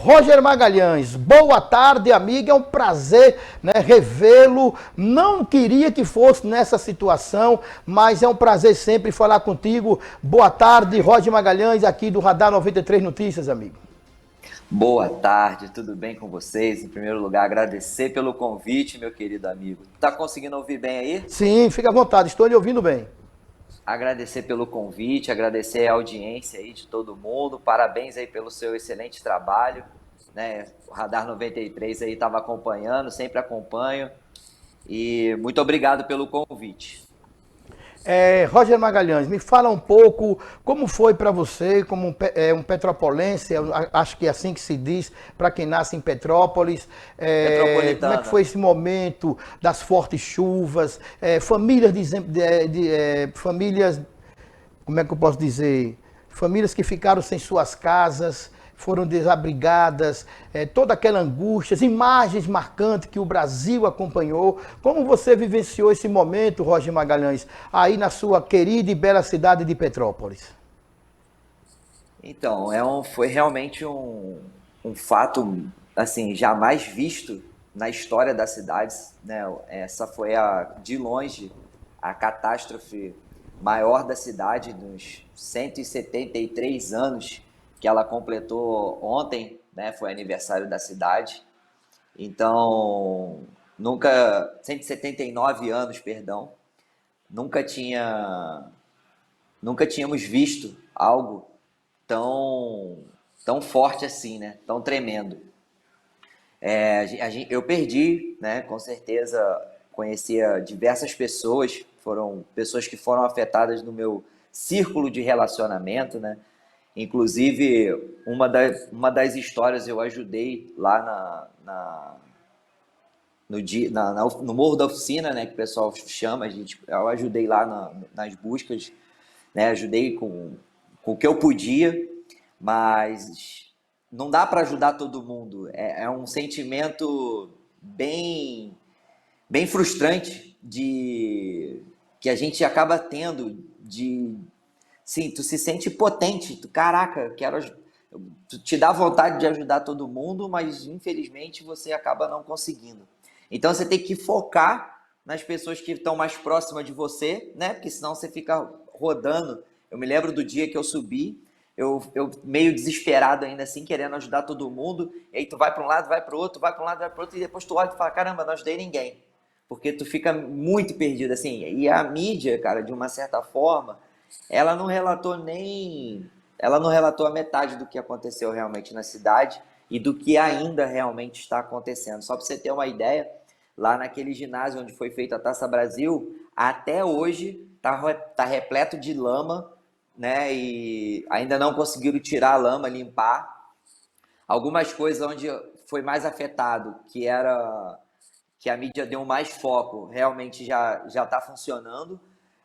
Roger Magalhães, boa tarde, amigo. É um prazer, né, revê-lo. Não queria que fosse nessa situação, mas é um prazer sempre falar contigo. Boa tarde, Roger Magalhães, aqui do Radar 93 Notícias, amigo. Boa tarde, tudo bem com vocês? Em primeiro lugar, agradecer pelo convite, meu querido amigo. Tá conseguindo ouvir bem aí? Sim, fica à vontade, estou lhe ouvindo bem. Agradecer pelo convite, agradecer a audiência aí de todo mundo. Parabéns aí pelo seu excelente trabalho, né? O Radar 93 aí estava acompanhando, sempre acompanho. E muito obrigado pelo convite. Roger Magalhães, me fala um pouco como foi para você, como um petropolense, acho que é assim que se diz, para quem nasce em Petrópolis, como é que Metropolitana. foi esse momento das fortes chuvas, famílias, famílias, como é que eu posso dizer, famílias que ficaram sem suas casas, foram desabrigadas, toda aquela angústia, as imagens marcantes que o Brasil acompanhou. Como você vivenciou esse momento, Roger Magalhães, aí na sua querida e bela cidade de Petrópolis? Então, foi realmente um fato assim jamais visto na história das cidades, né? Essa foi de longe a catástrofe maior da cidade nos 173 anos que ela completou ontem, né? Foi aniversário da cidade. Então, nunca 179 anos, perdão. Nunca tinha nunca tínhamos visto algo tão, tão forte assim, né? Tão tremendo. Eu perdi, né? Com certeza conhecia diversas pessoas, foram pessoas que foram afetadas no meu círculo de relacionamento, né? Inclusive, uma das histórias eu ajudei lá no, dia, no Morro da Oficina, né? Que o pessoal chama, eu ajudei lá nas buscas, né? Ajudei com o que eu podia, mas não dá para ajudar todo mundo. É um sentimento bem frustrante de que a gente acaba tendo de sim, tu se sente potente, caraca, tu te dá vontade de ajudar todo mundo, mas infelizmente você acaba não conseguindo. Então você tem que focar nas pessoas que estão mais próximas de você, né? Porque senão você fica rodando. Eu me lembro do dia que eu subi, eu meio desesperado ainda assim, querendo ajudar todo mundo, e aí tu vai para um lado, vai para o outro, vai para um lado, vai para o outro, e depois tu olha e fala, caramba, não ajudei ninguém. Porque tu fica muito perdido, assim. E a mídia, cara, de uma certa forma, ela não relatou nem. Ela não relatou a metade do que aconteceu realmente na cidade e do que ainda realmente está acontecendo. Só para você ter uma ideia, lá naquele ginásio onde foi feita a Taça Brasil, até hoje tá repleto de lama, né? E ainda não conseguiram tirar a lama, limpar. Algumas coisas onde foi mais afetado, que a mídia deu mais foco, realmente já está funcionando,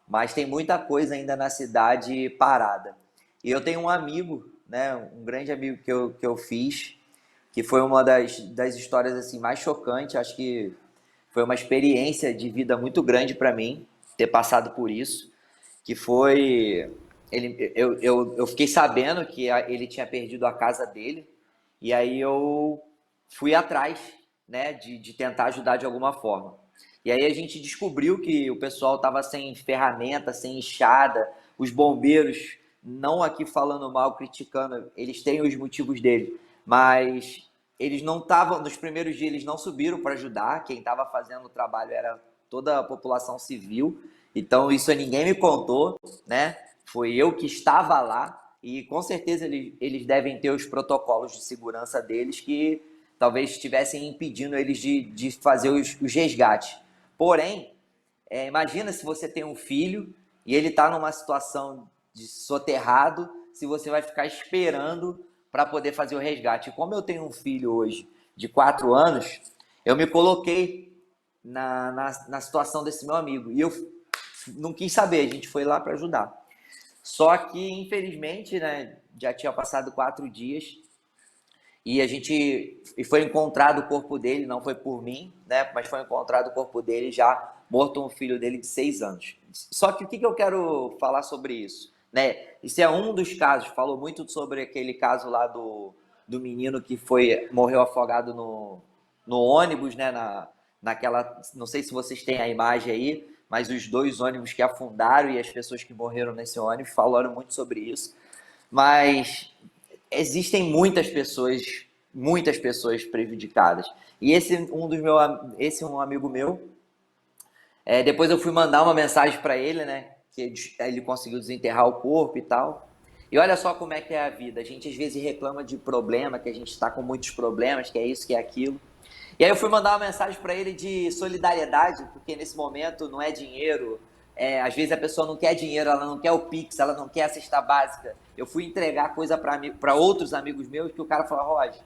mas tem muita coisa ainda na cidade parada. E eu tenho um amigo, né, um grande amigo que eu fiz, que foi uma das histórias assim mais chocantes, acho que foi uma experiência de vida muito grande para mim ter passado por isso, que foi eu fiquei sabendo que ele tinha perdido a casa dele, e aí eu fui atrás, né, de tentar ajudar de alguma forma. E aí a gente descobriu que o pessoal estava sem ferramenta, sem enxada, os bombeiros, não aqui falando mal, criticando, eles têm os motivos deles, mas eles não estavam, nos primeiros dias eles não subiram para ajudar, quem estava fazendo o trabalho era toda a população civil, então isso ninguém me contou, né? Foi eu que estava lá e com certeza eles devem ter os protocolos de segurança deles que talvez estivessem impedindo eles de fazer os resgates. Porém, imagina se você tem um filho e ele está numa situação de soterrado, se você vai ficar esperando para poder fazer o resgate. E como eu tenho um filho hoje de 4 anos, eu me coloquei na situação desse meu amigo. E eu não quis saber, a gente foi lá para ajudar. Só que, infelizmente, né, já tinha passado 4 dias e foi encontrado o corpo dele, não foi por mim, né, mas foi encontrado o corpo dele já morto, um filho dele de 6 anos. Só que o que eu quero falar sobre isso? Né? Isso é um dos casos, falou muito sobre aquele caso lá do menino que morreu afogado no ônibus, né? Naquela, não sei se vocês têm a imagem aí, mas os 2 ônibus que afundaram e as pessoas que morreram nesse ônibus falaram muito sobre isso. Mas existem muitas pessoas prejudicadas. E esse um amigo meu, depois eu fui mandar uma mensagem para ele, né? Que ele conseguiu desenterrar o corpo e tal. E olha só como é que é a vida. A gente às vezes reclama de problema, que a gente está com muitos problemas, que é isso, que é aquilo. E aí eu fui mandar uma mensagem para ele de solidariedade, porque nesse momento não é dinheiro. Às vezes a pessoa não quer dinheiro, ela não quer o Pix, ela não quer a cesta básica. Eu fui entregar coisa para outros amigos meus, que o cara falou: Roger,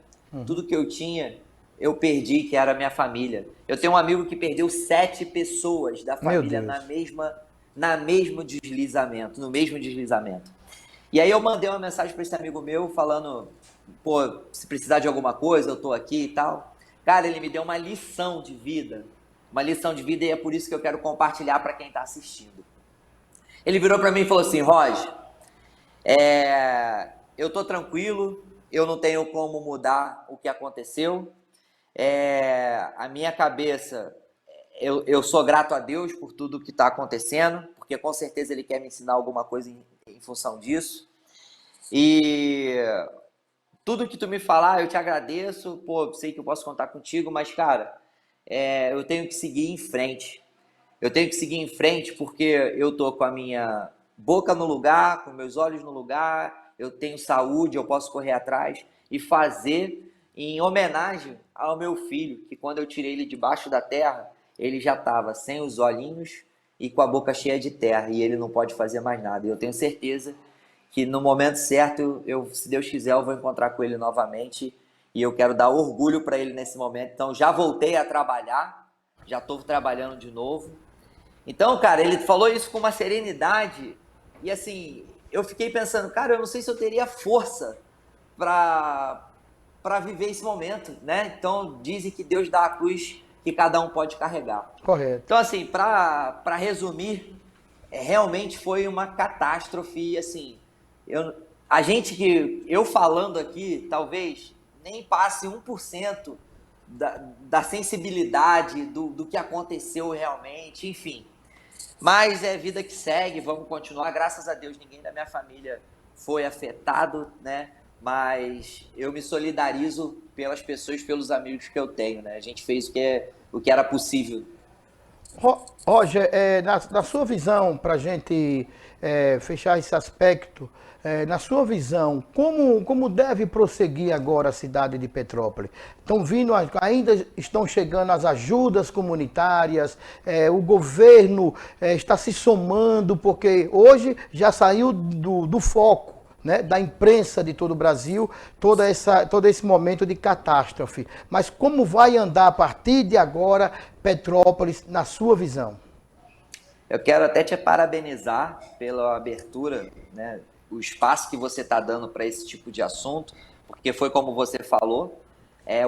tudo que eu tinha, eu perdi, que era a minha família. Eu tenho um amigo que perdeu 7 pessoas da família no mesmo deslizamento. E aí eu mandei uma mensagem para esse amigo meu falando: pô, se precisar de alguma coisa, eu tô aqui e tal. Cara, ele me deu uma lição de vida, e é por isso que eu quero compartilhar para quem está assistindo. Ele virou para mim e falou assim: Roger, eu tô tranquilo, eu não tenho como mudar o que aconteceu. A minha cabeça, eu sou grato a Deus por tudo que está acontecendo, porque com certeza Ele quer me ensinar alguma coisa em função disso. E tudo que tu me falar, eu te agradeço, pô, sei que eu posso contar contigo, mas, cara, eu tenho que seguir em frente. Eu tenho que seguir em frente porque eu tô com a minha boca no lugar, com meus olhos no lugar, eu tenho saúde, eu posso correr atrás e fazer em homenagem ao meu filho, que quando eu tirei ele debaixo da terra, ele já estava sem os olhinhos e com a boca cheia de terra, e ele não pode fazer mais nada. E eu tenho certeza que no momento certo, se Deus quiser, eu vou encontrar com ele novamente, e eu quero dar orgulho para ele nesse momento. Então já voltei a trabalhar, já estou trabalhando de novo. Então, cara, ele falou isso com uma serenidade, e assim, eu fiquei pensando, cara, eu não sei se eu teria força para viver esse momento, né? Então, dizem que Deus dá a cruz que cada um pode carregar. Correto. Então, assim, para resumir, realmente foi uma catástrofe, e assim, eu falando aqui, talvez nem passe 1% da sensibilidade do que aconteceu realmente, enfim. Mas é vida que segue, vamos continuar. Graças a Deus, ninguém da minha família foi afetado, né? Mas eu me solidarizo pelas pessoas, pelos amigos que eu tenho, né? A gente fez o que era possível. Roger, na sua visão, para a gente fechar esse aspecto, na sua visão, como deve prosseguir agora a cidade de Petrópolis? Ainda estão chegando as ajudas comunitárias, o governo está se somando, porque hoje já saiu do foco, né, da imprensa de todo o Brasil, todo esse momento de catástrofe. Mas como vai andar a partir de agora Petrópolis, na sua visão? Eu quero até te parabenizar pela abertura, né, o espaço que você está dando para esse tipo de assunto, porque foi como você falou,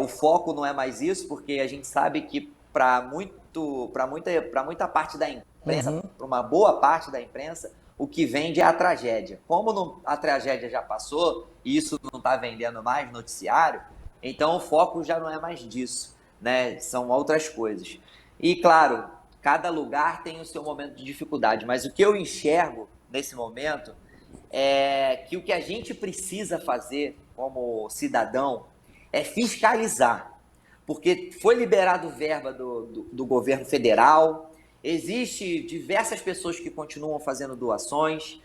o foco não é mais isso, porque a gente sabe que para muita parte da imprensa, para uma boa parte da imprensa, o que vende é a tragédia. Como a tragédia já passou e isso não está vendendo mais noticiário, então o foco já não é mais disso, né? São outras coisas. E claro, cada lugar tem o seu momento de dificuldade, mas o que eu enxergo nesse momento é que o que a gente precisa fazer como cidadão é fiscalizar, porque foi liberado verba do governo federal, existe diversas pessoas que continuam fazendo doações,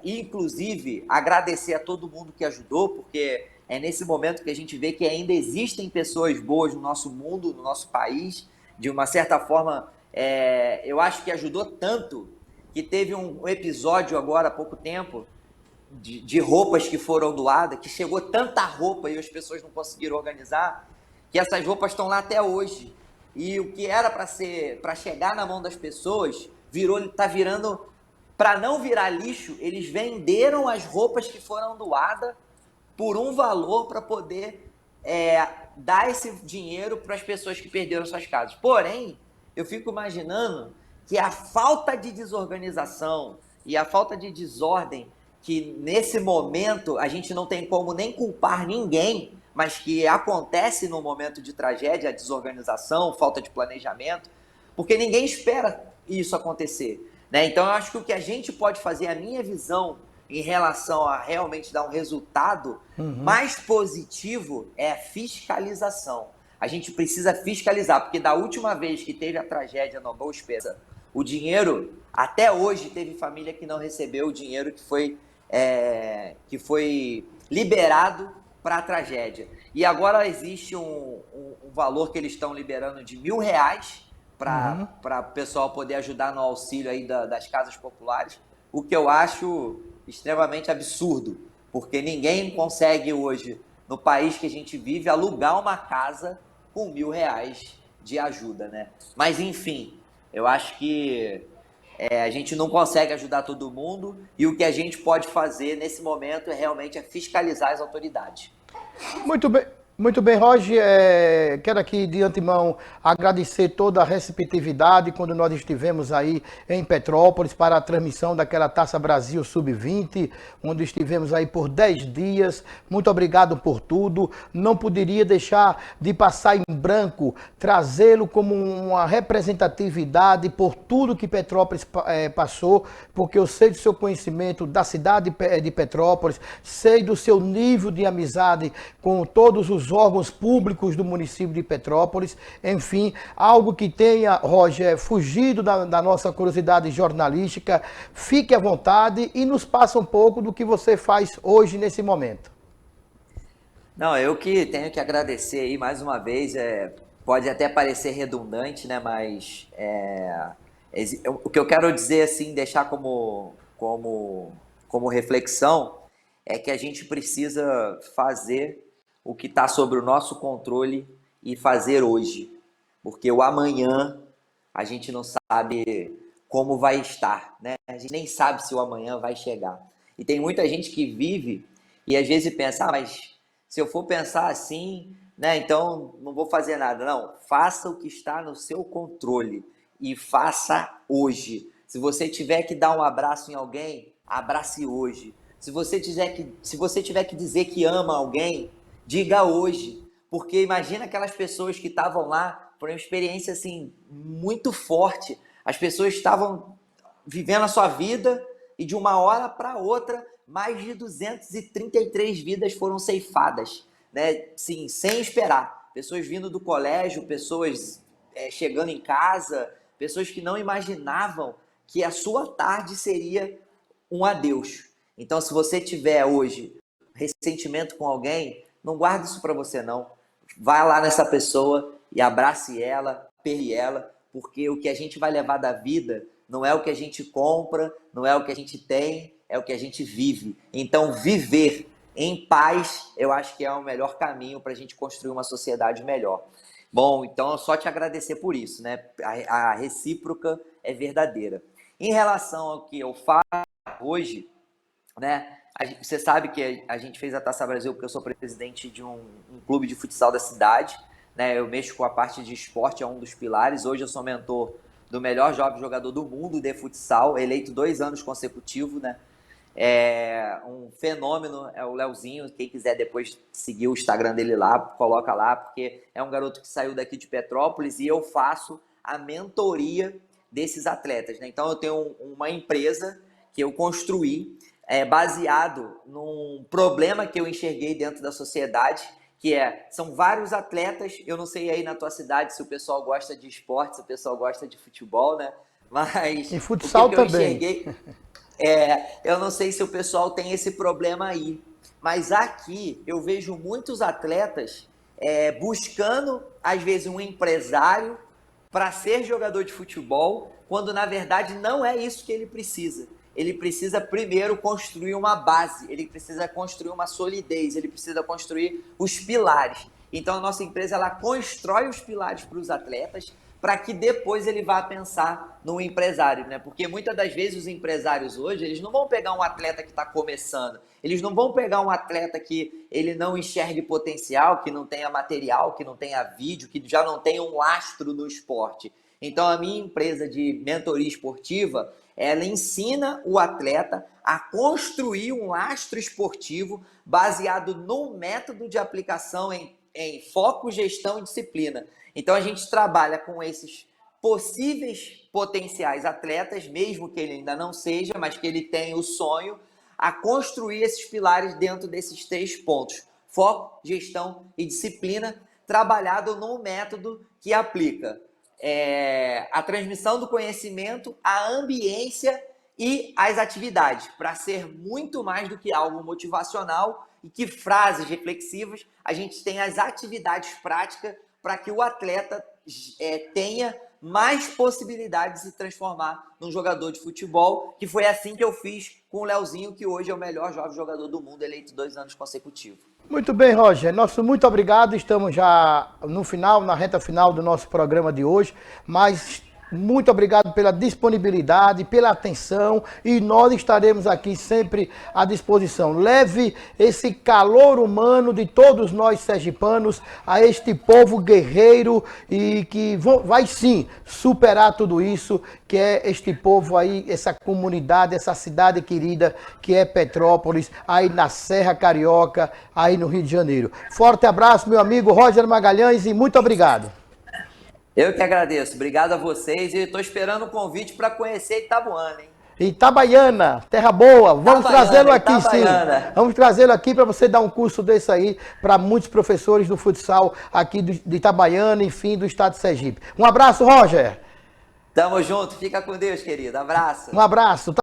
inclusive agradecer a todo mundo que ajudou, porque é nesse momento que a gente vê que ainda existem pessoas boas no nosso mundo, no nosso país. De uma certa forma, eu acho que ajudou tanto que teve um episódio agora há pouco tempo de roupas que foram doadas, que chegou tanta roupa e as pessoas não conseguiram organizar, que essas roupas estão lá até hoje. E o que era para chegar na mão das pessoas, está virando, para não virar lixo, eles venderam as roupas que foram doadas por um valor para poder dar esse dinheiro para as pessoas que perderam suas casas. Porém, eu fico imaginando que a falta de desorganização e a falta de desordem que nesse momento a gente não tem como nem culpar ninguém, mas que acontece no momento de tragédia, a desorganização, falta de planejamento, porque ninguém espera isso acontecer, né? Então eu acho que o que a gente pode fazer, a minha visão em relação a realmente dar um resultado mais positivo é a fiscalização. A gente precisa fiscalizar, porque da última vez que teve a tragédia no Boa Esperança, o dinheiro, até hoje teve família que não recebeu o dinheiro que foi liberado para a tragédia. E agora existe um valor que eles estão liberando de R$ 1.000 para o pessoal poder ajudar no auxílio aí das casas populares, o que eu acho extremamente absurdo, porque ninguém consegue hoje, no país que a gente vive, alugar uma casa com R$ 1.000 de ajuda, né? Mas, enfim, eu acho que a gente não consegue ajudar todo mundo e o que a gente pode fazer nesse momento é realmente fiscalizar as autoridades. Muito bem, Roger. Quero aqui de antemão agradecer toda a receptividade quando nós estivemos aí em Petrópolis para a transmissão daquela Taça Brasil Sub-20, onde estivemos aí por 10 dias. Muito obrigado por tudo. Não poderia deixar de passar em branco, trazê-lo como uma representatividade por tudo que Petrópolis passou, porque eu sei do seu conhecimento da cidade de Petrópolis, sei do seu nível de amizade com todos os órgãos públicos do município de Petrópolis, enfim, algo que tenha, Roger, fugido da nossa curiosidade jornalística, fique à vontade e nos passa um pouco do que você faz hoje nesse momento. Não, eu que tenho que agradecer aí mais uma vez, pode até parecer redundante, né, mas o que eu quero dizer, assim, deixar como reflexão, é que a gente precisa fazer o que está sobre o nosso controle e fazer hoje. Porque o amanhã a gente não sabe como vai estar, né? A gente nem sabe se o amanhã vai chegar. E tem muita gente que vive e às vezes pensa, mas se eu for pensar assim, né, então não vou fazer nada. Não, faça o que está no seu controle e faça hoje. Se você tiver que dar um abraço em alguém, abrace hoje. Se você tiver que dizer que ama alguém, diga hoje, porque imagina aquelas pessoas que estavam lá, foi uma experiência assim muito forte. As pessoas estavam vivendo a sua vida e de uma hora para outra, mais de 233 vidas foram ceifadas, né? Sim, sem esperar. Pessoas vindo do colégio, pessoas chegando em casa, pessoas que não imaginavam que a sua tarde seria um adeus. Então, se você tiver hoje ressentimento com alguém, não guarde isso para você, não. Vai lá nessa pessoa e abrace ela, perre ela, porque o que a gente vai levar da vida não é o que a gente compra, não é o que a gente tem, é o que a gente vive. Então, viver em paz, eu acho que é o melhor caminho para a gente construir uma sociedade melhor. Bom, então, eu só te agradecer por isso, né? A recíproca é verdadeira. Em relação ao que eu faço hoje, né? Você sabe que a gente fez a Taça Brasil porque eu sou presidente de um clube de futsal da cidade, né? Eu mexo com a parte de esporte, é um dos pilares. Hoje eu sou mentor do melhor jovem jogador do mundo de futsal, eleito 2 anos consecutivos, né? É um fenômeno, é o Leozinho. Quem quiser depois seguir o Instagram dele lá, coloca lá, porque é um garoto que saiu daqui de Petrópolis e eu faço a mentoria desses atletas, né? Então eu tenho uma empresa que eu construí baseado num problema que eu enxerguei dentro da sociedade, que são vários atletas. Eu não sei aí na tua cidade se o pessoal gosta de esporte, se o pessoal gosta de futebol, né? Mas e futsal o que eu também. enxerguei, eu não sei se o pessoal tem esse problema aí, mas aqui eu vejo muitos atletas buscando, às vezes, um empresário para ser jogador de futebol, quando na verdade não é isso que ele precisa. Ele precisa primeiro construir uma base, ele precisa construir uma solidez, ele precisa construir os pilares. Então a nossa empresa ela constrói os pilares para os atletas, para que depois ele vá pensar no empresário, né? Porque muitas das vezes os empresários hoje, eles não vão pegar um atleta que está começando, eles não vão pegar um atleta que ele não enxergue potencial, que não tenha material, que não tenha vídeo, que já não tenha um lastro no esporte. Então a minha empresa de mentoria esportiva, Ela ensina o atleta a construir um lastro esportivo baseado no método de aplicação em foco, gestão e disciplina. Então, a gente trabalha com esses possíveis potenciais atletas, mesmo que ele ainda não seja, mas que ele tenha o sonho, a construir esses pilares dentro desses 3 pontos: foco, gestão e disciplina, trabalhado num método que aplica a transmissão do conhecimento, a ambiência e as atividades, para ser muito mais do que algo motivacional e que frases reflexivas. A gente tem as atividades práticas para que o atleta tenha mais possibilidades de se transformar num jogador de futebol, que foi assim que eu fiz com o Leozinho, que hoje é o melhor jovem jogador do mundo, eleito 2 anos consecutivos. Muito bem, Roger. Nosso muito obrigado. Estamos já no final, na reta final do nosso programa de hoje, mas muito obrigado pela disponibilidade, pela atenção, e nós estaremos aqui sempre à disposição. Leve esse calor humano de todos nós sergipanos a este povo guerreiro e que vai sim superar tudo isso, que é este povo aí, essa comunidade, essa cidade querida que é Petrópolis, aí na Serra Carioca, aí no Rio de Janeiro. Forte abraço, meu amigo Roger Magalhães, e muito obrigado. Eu que agradeço. Obrigado a vocês e estou esperando o convite para conhecer Itabuana, hein? Itabaiana, terra boa. Vamos trazê-lo aqui, Itabaiana. sim. Vamos trazê-lo aqui para você dar um curso desse aí para muitos professores do futsal aqui de Itabaiana, enfim, do estado de Sergipe. Um abraço, Roger. Tamo junto. Fica com Deus, querido. Abraço. Um abraço.